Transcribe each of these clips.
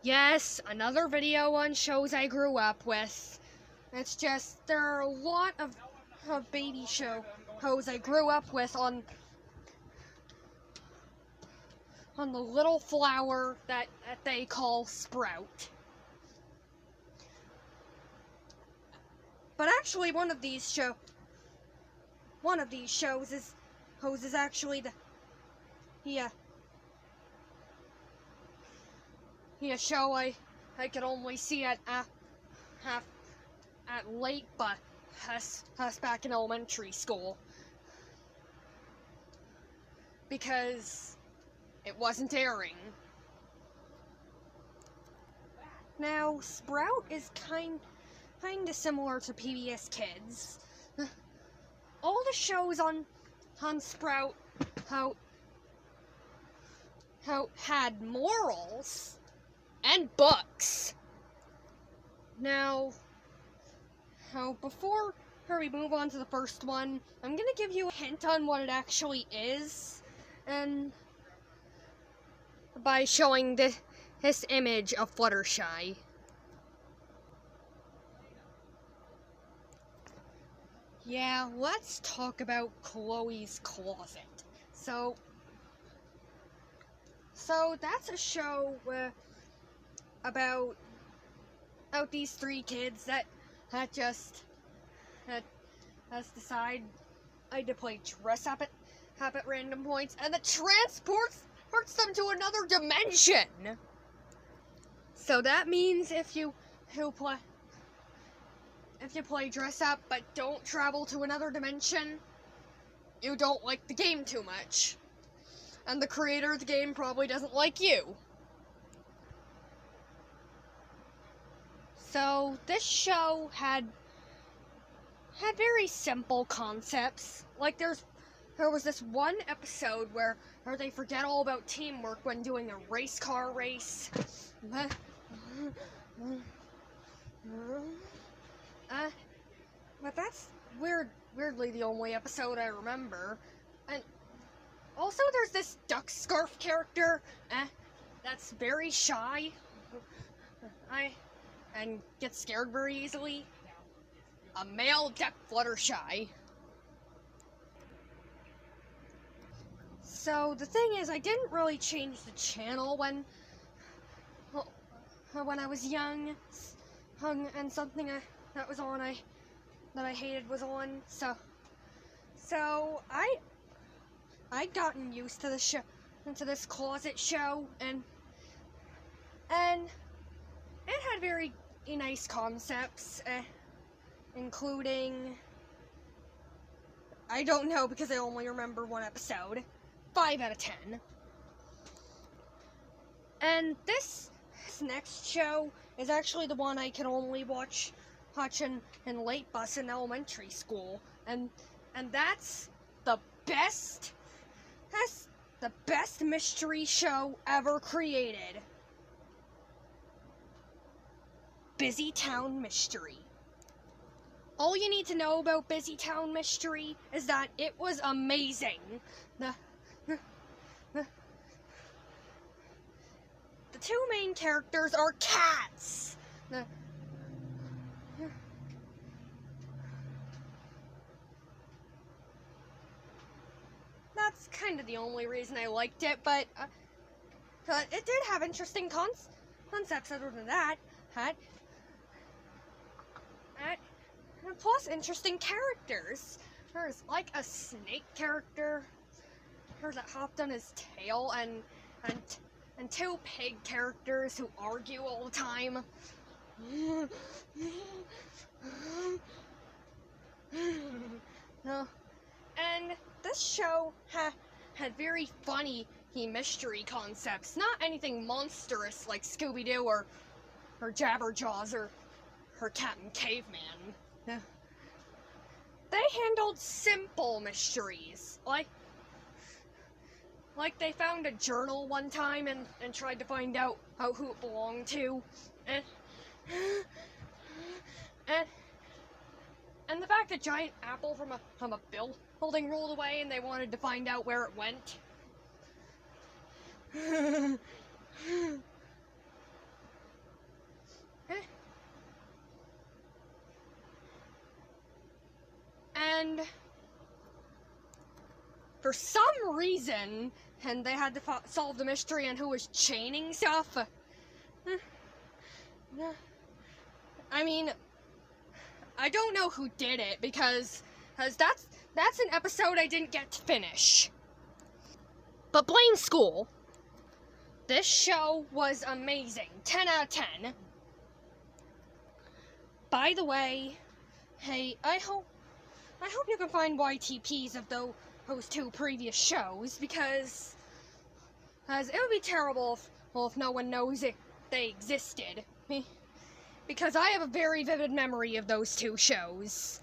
Yes, another video on shows I grew up with. It's just, there are a lot of baby shows I grew up with on the little flower that they call Sprout. But actually, one of these shows is actually a show I could only see at late bus back in elementary school, because it wasn't airing. Now, Sprout is kinda similar to PBS Kids. All the shows on Sprout how had morals and books. Now, before we move on to the first one, I'm gonna give you a hint on what it actually is, and by showing this image of Fluttershy. Yeah, let's talk about Chloe's Closet. So that's a show about these three kids that just decide to play dress up at random points, and that transports them to another dimension. So that means if you play dress up but don't travel to another dimension, you don't like the game too much. And the creator of the game probably doesn't like you. So this show had very simple concepts. Like there was this one episode where they forget all about teamwork when doing a race car race. But that's weirdly the only episode I remember. And also there's this duck scarf character that's very shy and gets scared very easily. A male duck Fluttershy. So the thing is, I didn't really change the channel when I was young, and something that was on that I hated was on. So I'd gotten used to the show, to this closet show, and it had very nice concepts, including, I don't know because I only remember one episode, 5 out of 10. And this next show is actually the one I can only watch in late bus in elementary school, and that's the best mystery show ever created. Busy Town Mystery. All you need to know about Busy Town Mystery is that it was amazing. The two main characters are cats. That's kind of the only reason I liked it, but it did have interesting concepts other than that. Plus interesting characters. There's like a snake character that hopped on his tail, and two pig characters who argue all the time. And this show had very funny mystery concepts, not anything monstrous like Scooby-Doo or Jabberjaws or Captain Caveman. They handled simple mysteries, like they found a journal one time and tried to find out who it belonged to, and the fact that giant apple from a building rolled away and they wanted to find out where it went. for some reason, and they had to solve the mystery on who was chaining stuff. I mean, I don't know who did it, because that's an episode I didn't get to finish. But blame school. This show was amazing. 10 out of 10. By the way, hey, I hope you can find YTPs of those two previous shows, because it would be terrible if no one knows they existed. Because I have a very vivid memory of those two shows.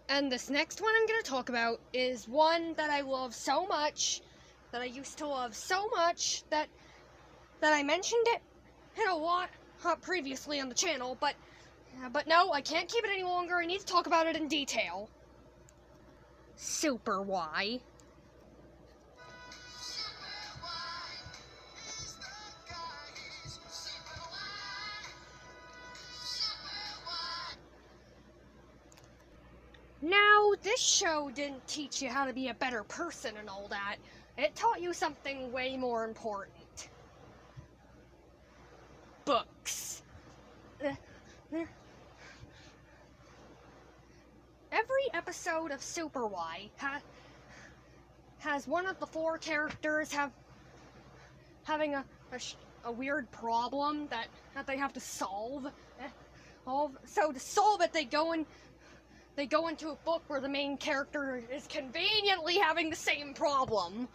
And this next one I'm going to talk about is one that I love so much, that I used to love so much, that I mentioned it in a lot previously on the channel, but no, I can't keep it any longer. I need to talk about it in detail. Super Y. Now, this show didn't teach you how to be a better person and all that. It taught you something way more important. Books. Every episode of Super Y has one of the four characters having a weird problem that they have to solve. So to solve it, they go into a book where the main character is conveniently having the same problem.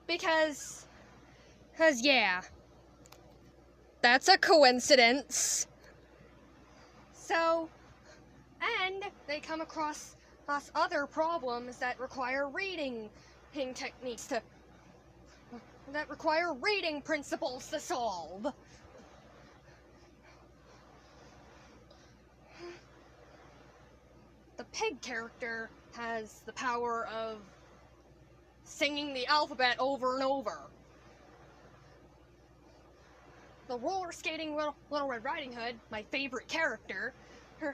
Because yeah, that's a coincidence. So, and they come across other problems that require reading techniques that require reading principles to solve. The pig character has the power of singing the alphabet over and over. The roller skating Little Red Riding Hood, my favorite character,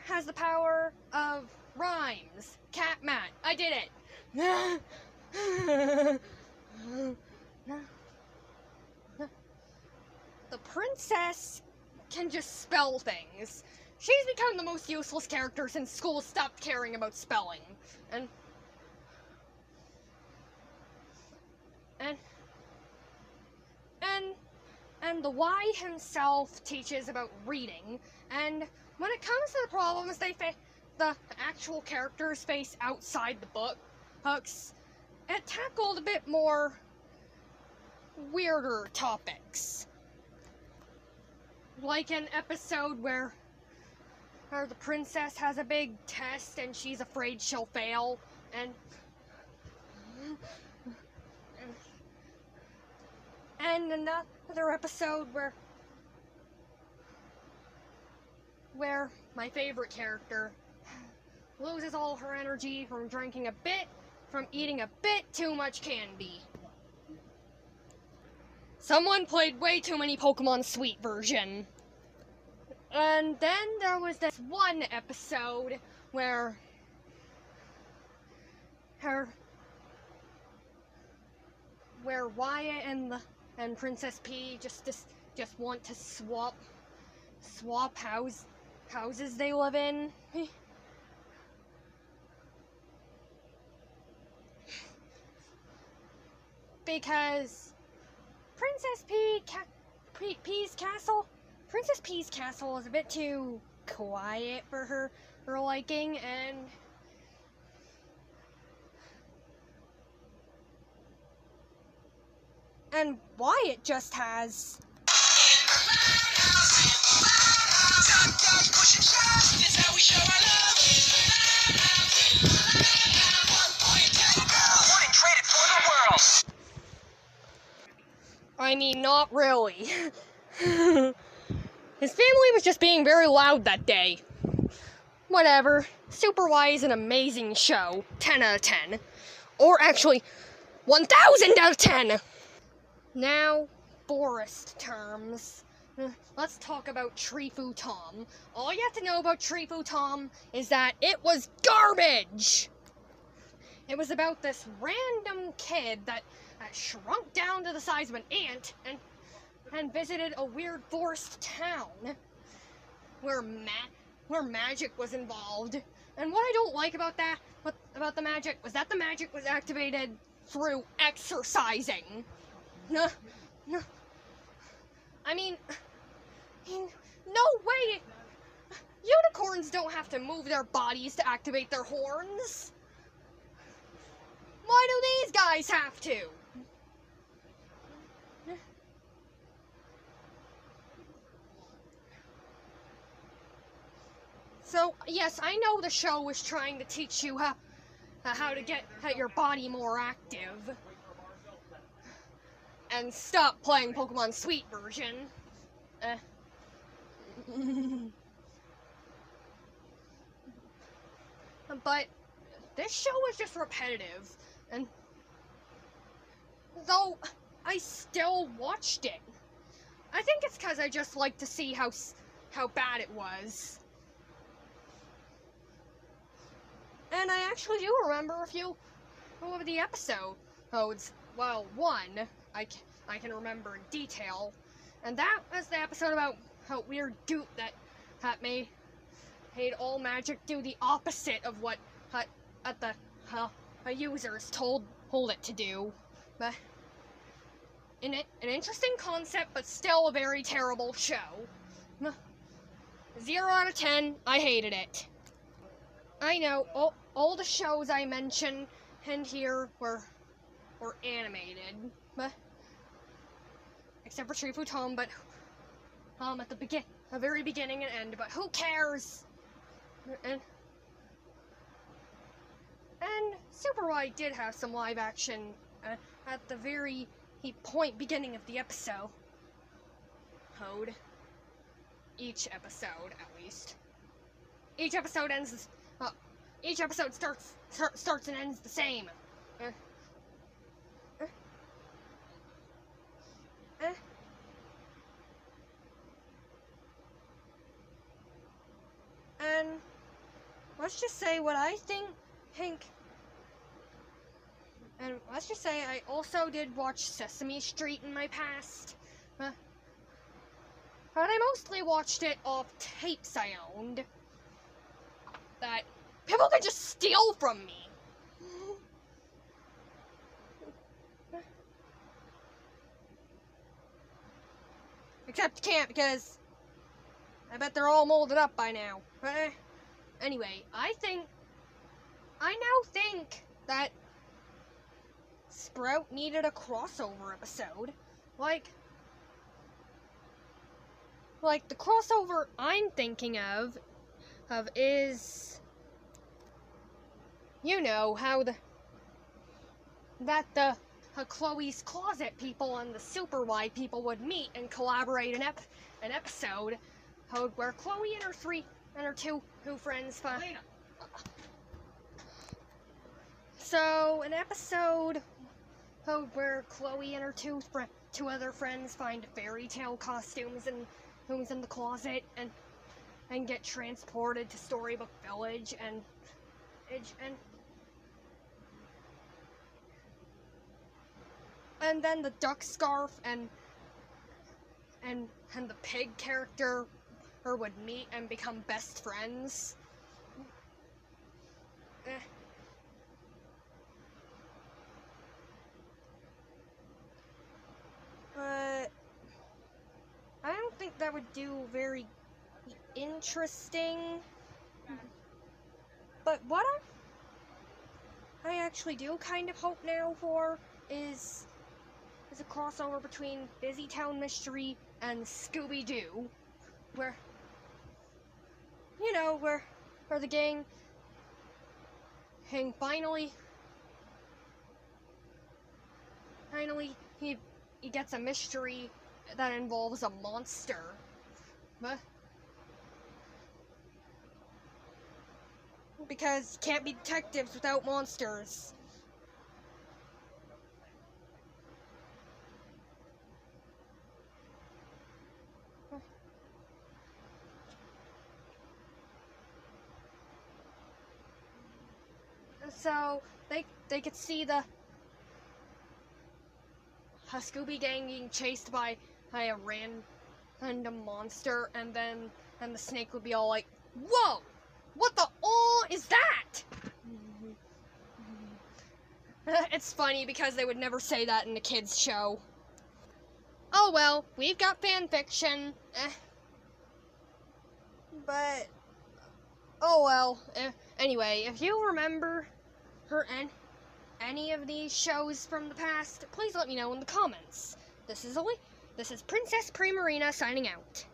has the power of rhymes. Cat Matt, I did it. The princess can just spell things. She's become the most useless character since school stopped caring about spelling. And the Y himself teaches about reading, and when it comes to the problems the actual characters face outside the books, it tackled a bit more weirder topics. Like an episode where the princess has a big test and she's afraid she'll fail, and another episode where my favorite character loses all her energy from eating a bit too much candy. Someone played way too many Pokemon Sweet version. And then there was this one episode where Wyatt and Princess P just want to swap houses they live in. Because Princess P's castle is a bit too quiet for her liking, and Wyatt just has I mean, not really. His family was just being very loud that day. Whatever. Super Y is an amazing show. 10 out of 10. Or actually, 1,000 out of 10! Now, forest terms. let's talk about Treefoo Tom. All you have to know about Treefoo Tom is that it was garbage! It was about this random kid that shrunk down to the size of an ant and visited a weird forest town where magic was involved. And what I don't like about the magic was that the magic was activated through exercising. No, I mean, no way! Unicorns don't have to move their bodies to activate their horns. Why do these guys have to? So, yes, I know the show was trying to teach you how to get your body more active. And stop playing Pokemon Sweet version. But this show is just repetitive, and though I still watched it, I think it's because I just like to see how bad it was. And I actually do remember a few of the episodes. Well, one I can remember in detail, and that was the episode about how weird goop that made all magic do the opposite of what the users told it to do. But an interesting concept, but still a very terrible show. 0 out of 10. I hated it. I know all the shows I mentioned in here were animated, but except for Treefoo Tom, but at the very beginning and end. But who cares? And Super White did have some live action at the very beginning of the episode. Each episode, at least. Each episode ends. Each episode starts and ends the same. And let's just say what I think. And let's just say I also did watch Sesame Street in my past. But I mostly watched it off tapes I owned that people could just steal from me. Except can't, because I bet they're all molded up by now. Anyway, I now think that Sprout needed a crossover episode. Like the crossover I'm thinking of is, you know, how the Chloe's Closet people and the Super Wide people would meet and collaborate an episode where Chloe and her two friends find. So an episode where Chloe and her two other friends find fairy tale costumes and who's in the closet and get transported to Storybook Village and then the duck scarf and the pig character would meet and become best friends. But I don't think that would do very interesting. But what I actually do kind of hope now for is a crossover between Busy Town Mystery and Scooby-Doo, where, you know, where the gang finally he gets a mystery that involves a monster. But because you can't be detectives without monsters. so they could see the Scooby Gang being chased by a random monster, and the snake would be all like, "Whoa! What the is that?" It's funny because they would never say that in the kids' show. Oh well, we've got fan fiction. But oh well. Anyway, if you remember any of these shows from the past, please let me know in the comments. This is Princess Primarina signing out.